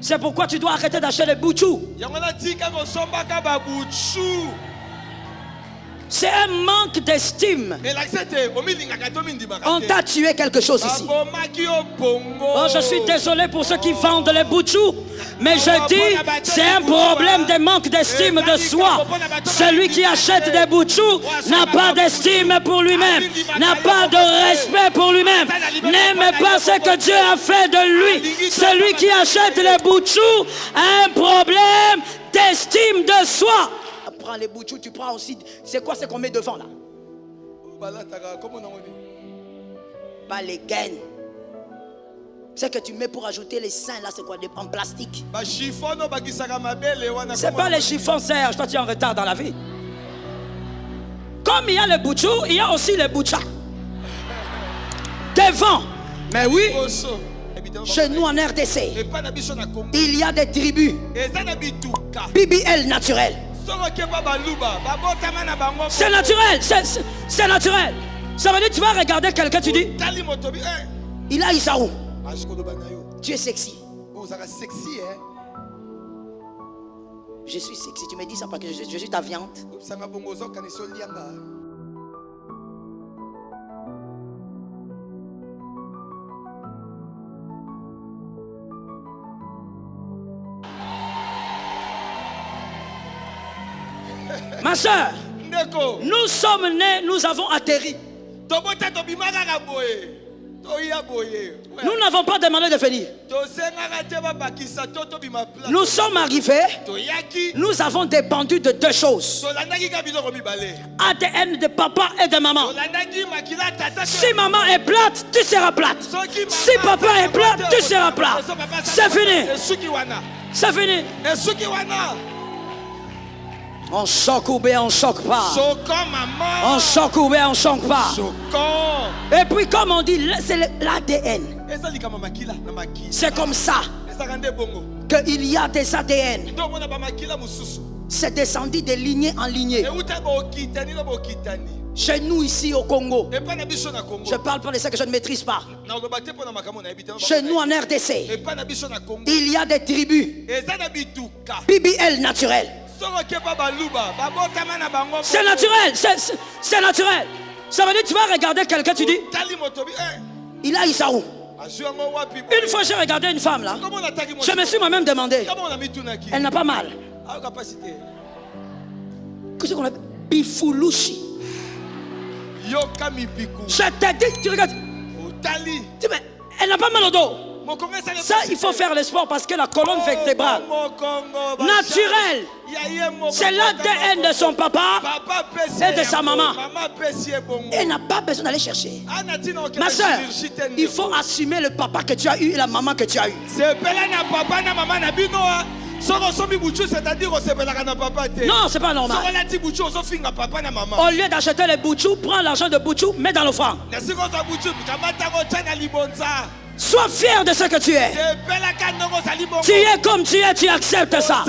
C'est pourquoi tu dois arrêter d'acheter les boutchous. C'est un manque d'estime. On t'a tué quelque chose ici. Oh, je suis désolé pour ceux qui vendent les boutchous, mais je dis, c'est un problème de manque d'estime de soi. Celui qui achète des boutchous n'a pas d'estime pour lui-même, n'a pas de respect pour lui-même, n'aime pas ce que Dieu a fait de lui. Celui qui achète les boutchous a un problème d'estime de soi. Prends les boutchous, tu prends aussi. C'est quoi ce qu'on met devant là? Pas les gaines. Ce que tu mets pour ajouter les seins là, c'est quoi? En plastique. C'est pas les chiffons, Serge. Toi, tu es en retard dans la vie. Comme il y a les boutchous, il y a aussi les boutchas. Devant. Mais oui. Chez nous en RDC, il y a des tribus. BBL naturel. C'est naturel, c'est naturel. Ça veut dire que tu vas regarder quelqu'un, tu dis il a Isaou. Tu es sexy. Je suis sexy, tu me dis ça parce que je suis ta viande. Ma soeur, nous sommes nés, nous avons atterri. Nous n'avons pas demandé de venir. Nous sommes arrivés. Nous avons dépendu de deux choses. ADN de papa et de maman. Si maman est plate, tu seras plate. Si papa est plat, tu seras plat. C'est fini. C'est fini. On choque ou bien on choque pas. On choque ou bien on choque pas. Et puis comme on dit, c'est l'ADN. C'est comme ça qu'il y a des ADN. C'est descendu de lignée en lignée. Chez nous ici au Congo, je parle pas de ça que je ne maîtrise pas. Chez nous en RDC, il y a des tribus BBL naturel. C'est naturel, c'est naturel. Ça veut dire que tu vas regarder quelqu'un, tu dis il a Isaou. Une fois j'ai regardé une femme là, je me suis moi-même demandé, elle n'a pas mal. Qu'est-ce qu'on appelle Bifoulouchi. Je t'ai dit, tu regardes, elle n'a pas mal au dos. Ça, il faut faire le sport parce que la colonne vertébrale naturelle, c'est l'ADN de son papa et de sa maman. Elle n'a pas besoin d'aller chercher. Ma soeur, il faut assumer le papa que tu as eu et la maman que tu as eu. Non, c'est pas normal. Au lieu d'acheter les boutchous, prends l'argent de boutchous, mets dans l'offrande. Sois fier de ce que tu es. Tu es comme tu es, tu acceptes ça.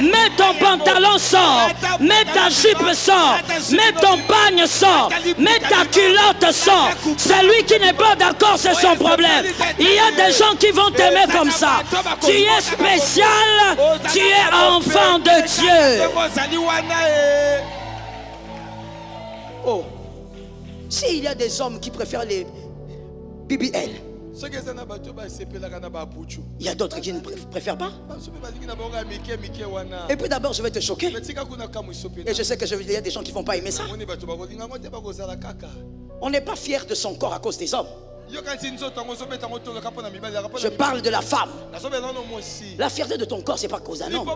Mets ton pantalon, sort. Mets ta jupe, sort. Mets ton bagne, sort. Mets ta culotte, sort. Celui qui n'est pas d'accord, c'est son problème. Il y a des gens qui vont t'aimer comme ça. Tu es spécial. Tu es enfant de Dieu. Oh. S'il y a des hommes qui préfèrent les BBL, il y a d'autres qui ne préfèrent pas. Et puis d'abord je vais te choquer. Et je sais que il y a des gens qui ne vont pas aimer ça. On n'est pas fier de son corps à cause des hommes. Je parle de la femme. La fierté de ton corps, c'est pas à cause d'un homme.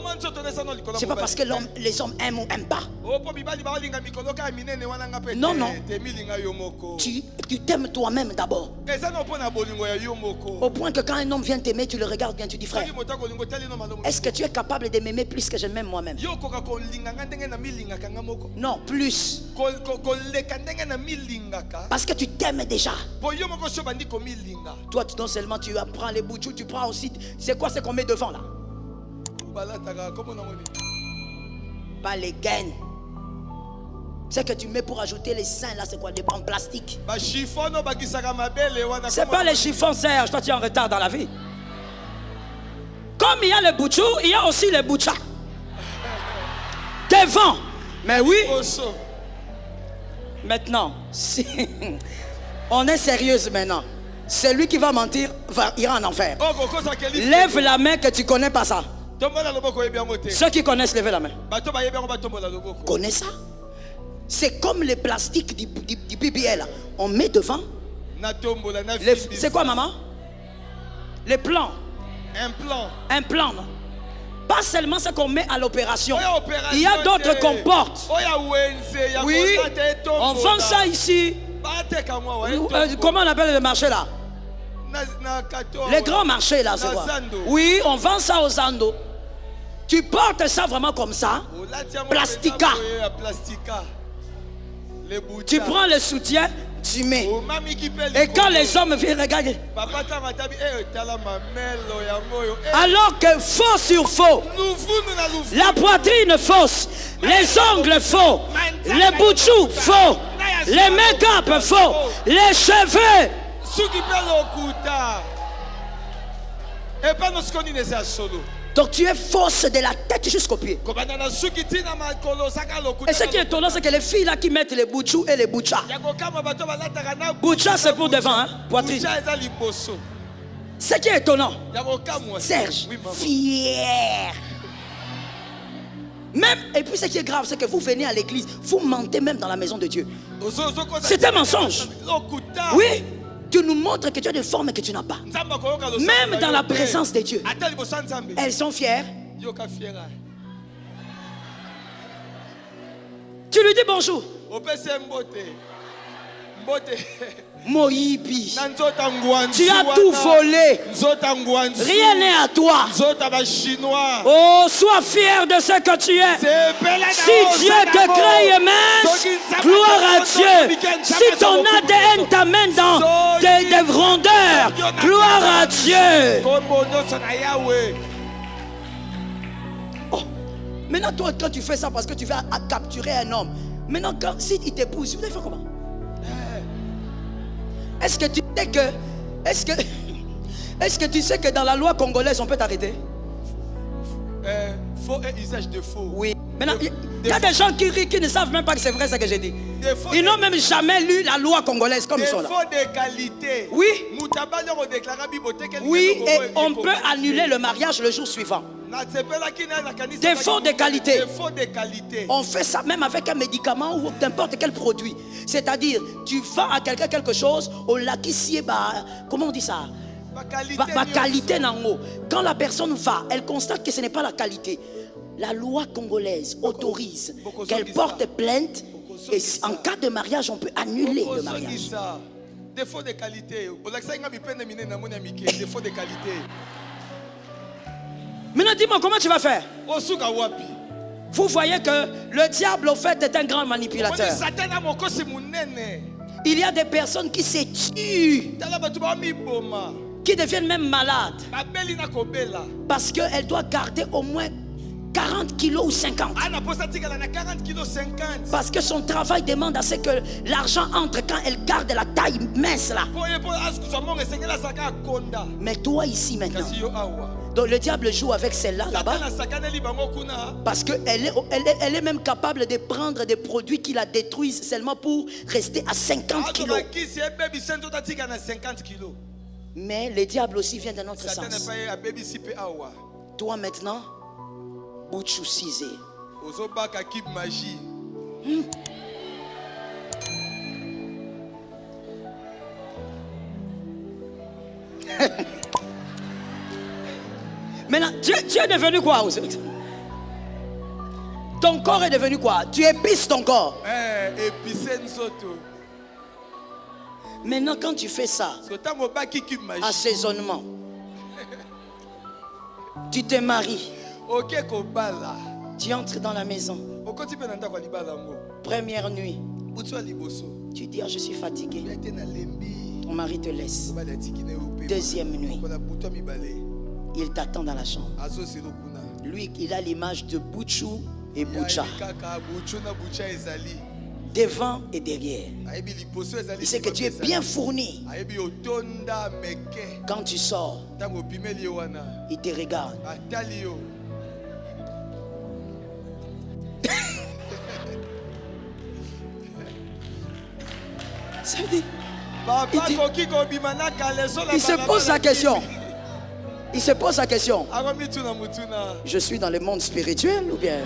C'est pas parce que les hommes aiment ou n'aiment pas. Non, non. Tu t'aimes toi-même d'abord. Au point que quand un homme vient t'aimer, tu le regardes bien, tu dis frère, est-ce que tu es capable de m'aimer plus que je m'aime moi-même? Non, plus. Parce que tu t'aimes déjà. Toi, non seulement tu apprends les boutchous, tu prends aussi. C'est quoi ce qu'on met devant là? Pas les gaines. C'est que tu mets pour ajouter les seins là, c'est quoi? Des bandes plastiques. C'est pas les chiffons, Serge. Toi, tu es en retard dans la vie. Comme il y a les boutchous, il y a aussi les boutchas. Devant. Mais oui. Maintenant, si on est sérieuse maintenant. Celui qui va mentir ira en enfer. Lève la main que tu connais pas ça. Ceux qui connaissent, levez la main. Connais ça? C'est comme les plastiques du BBL. On met devant. C'est quoi, maman? Les plans. Un plan. Non? Pas seulement ce qu'on met à l'opération. Il y a d'autres qu'on porte. Oui, on vend ça ici. Comment on appelle le marché là? Les grands marchés là, c'est quoi? Oui, on vend ça aux Zando. Tu portes ça vraiment comme ça. Plastica. Tu prends le soutien, tu mets. Et quand les hommes viennent regarder, alors que faux sur faux, la poitrine fausse, les ongles faux, les boutchous faux, les make-up faux, les cheveux. Donc tu es fausse de la tête jusqu'aux pieds. Et ce qui est étonnant, c'est que les filles là qui mettent les boutchous et les boutchas. Boutcha c'est pour devant, hein, poitrine. Ce qui est étonnant, Serge, fier. Même, et puis ce qui est grave, c'est que vous venez à l'église, vous mentez même dans la maison de Dieu. C'est un mensonge. Oui. Tu nous montres que tu as des formes que tu n'as pas. Même dans la présence de Dieu. Elles sont fières. Tu lui dis bonjour. Moïbi, tu as tout volé. Rien n'est à toi. Oh, sois fier de ce que tu es. Si Dieu te crée mince, gloire à Dieu. Si ton ADN t'amène dans des rondeurs, gloire à Dieu. Oh, maintenant, toi, quand tu fais ça parce que tu vas capturer un homme, maintenant, si il t'épouse, vous allez faire comment? Est-ce que tu sais que est-ce que tu sais que dans la loi congolaise on peut t'arrêter? Faux et usage de faux. Oui. Maintenant, il y a des gens qui rient, qui ne savent même pas que c'est vrai ce que j'ai dit. Ils n'ont même jamais lu la loi congolaise comme ils sont là. Des faux de qualité. Oui. Oui, et on peut annuler le mariage le jour suivant. Des faux de qualité. On fait ça même avec un médicament ou n'importe quel produit. C'est-à-dire, tu vends à quelqu'un quelque chose, on l'a qu'ici, comment on dit ça? Ma qualité nango. Quand la personne va, elle constate que ce n'est pas la qualité. La loi congolaise autorise qu'elle porte plainte et en cas de mariage, on peut annuler le mariage. Des faux de qualité. Des faux de qualité. Maintenant, dis-moi, comment tu vas faire? Vous voyez que le diable, au fait, est un grand manipulateur. Il y a des personnes qui se tuent, qui deviennent même malades, parce qu'elles doivent garder au moins 40 kilos ou 50. Parce que son travail demande à ce que l'argent entre quand elle garde la taille mince là. Mais toi ici maintenant, donc le diable joue avec celle-là là-bas. Parce qu'elle est même capable de prendre des produits qui la détruisent seulement pour rester à 50 kilos. Mais le diable aussi vient d'un autre sens. Toi maintenant, Butchou Cizé. Maintenant, tu es devenu quoi? Ton corps est devenu quoi? Tu épices ton corps. Maintenant, quand tu fais ça, assaisonnement, tu te maries. Tu entres dans la maison. Première nuit, tu dis, je suis fatigué. Ton mari te laisse. Deuxième nuit, il t'attend dans la chambre. Lui, il a l'image de Butchou et Butcha. devant et derrière. Il sait que tu es bien fourni. Quand tu sors, il te regarde. Ça veut dire, il se pose la question. Il se pose la question. Je suis dans le monde spirituel ou bien?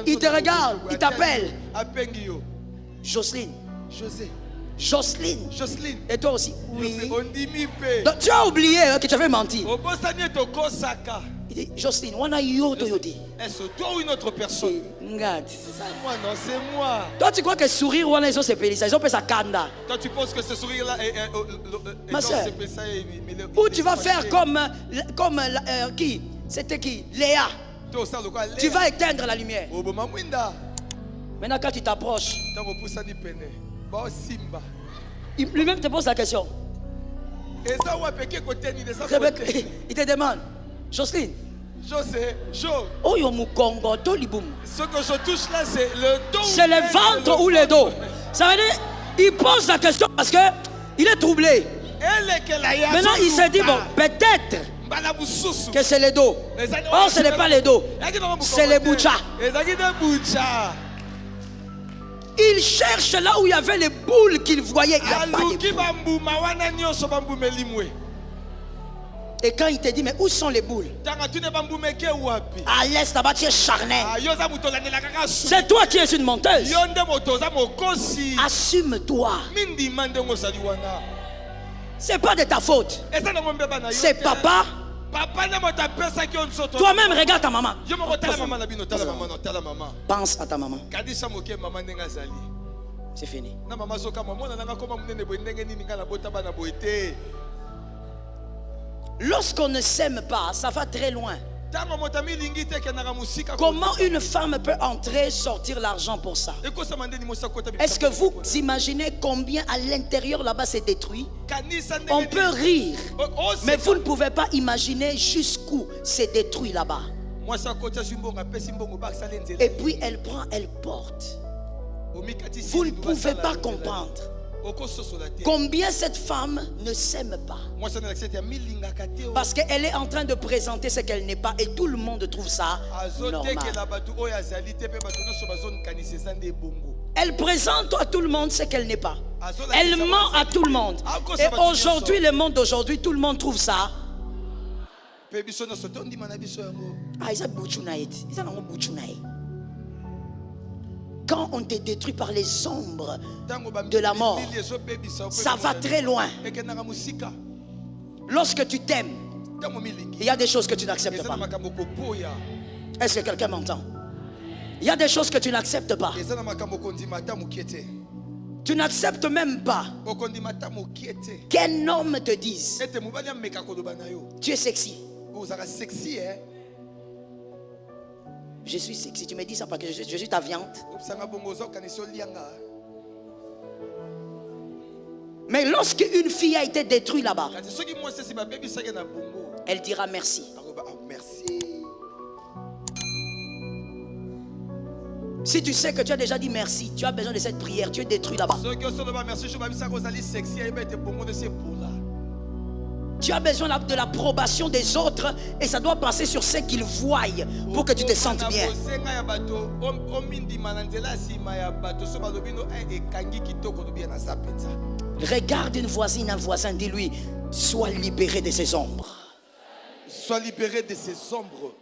Il te regarde, il t'appelle. Jocelyne. Jocelyne. Et toi aussi? Oui. Donc, tu as oublié que tu avais menti. Il dit, Jocelyne, on a eu autre chose. Est-ce toi ou une autre personne? Regarde. Moi, non, c'est moi. Toi, tu crois que sourire, on a ils ont ils ont fait ça kanda. Toi, tu penses que ce sourire-là est. Ma soeur, ou tu vas faire comme qui? C'était qui? Léa. Tu vas éteindre la lumière. Maintenant, quand tu t'approches, lui-même te pose la question. Il te demande, Jocelyne. Oh, ce que je touche là, c'est le dos. C'est le ventre ou le dos? Ça veut dire, il pose la question parce que il est troublé. Maintenant, il se dit, bon, peut-être que c'est le dos. Oh, ce n'est pas le dos, c'est le boucha. Il cherche là où il y avait les boules qu'il voyait. Il y a pas de boules. Et quand il te dit, mais où sont les boules? À l'est, là-bas, tu es charnel. C'est toi qui es une menteuse. Assume-toi. C'est pas de ta faute. C'est papa. Toi-même, regarde ta maman. Pense à ta maman. C'est fini. Lorsqu'on ne s'aime pas, ça va très loin. Comment une femme peut entrer, sortir l'argent pour ça? Est-ce que vous imaginez combien à l'intérieur là-bas c'est détruit? On peut rire, mais vous ne pouvez pas imaginer jusqu'où c'est détruit là-bas. Et puis elle prend, elle porte. Vous ne pouvez pas comprendre combien cette femme ne s'aime pas. Parce qu'elle est en train de présenter ce qu'elle n'est pas et tout le monde trouve ça normal. Elle présente à tout le monde ce qu'elle n'est pas. Elle ment à tout le monde. Et aujourd'hui, le monde d'aujourd'hui, tout le monde trouve ça. Quand on te détruit par les ombres de la mort, ça va très loin. Lorsque tu t'aimes, il y a des choses que tu n'acceptes pas. Est-ce que quelqu'un m'entend? Il y a des choses que tu n'acceptes pas. Tu n'acceptes même pas qu'un homme te dise tu es sexy. Je suis sexy. Tu me dis ça parce que je suis ta viande. Mais lorsqu'une fille a été détruite là-bas, elle dira merci. Si tu sais que tu as déjà dit merci, tu as besoin de cette prière, tu es détruit là-bas. Tu as besoin de l'approbation des autres et ça doit passer sur ce qu'ils voient pour que tu te sentes bien. Regarde une voisine, un voisin, dis-lui, sois libéré de ces ombres. Sois libéré de ces ombres.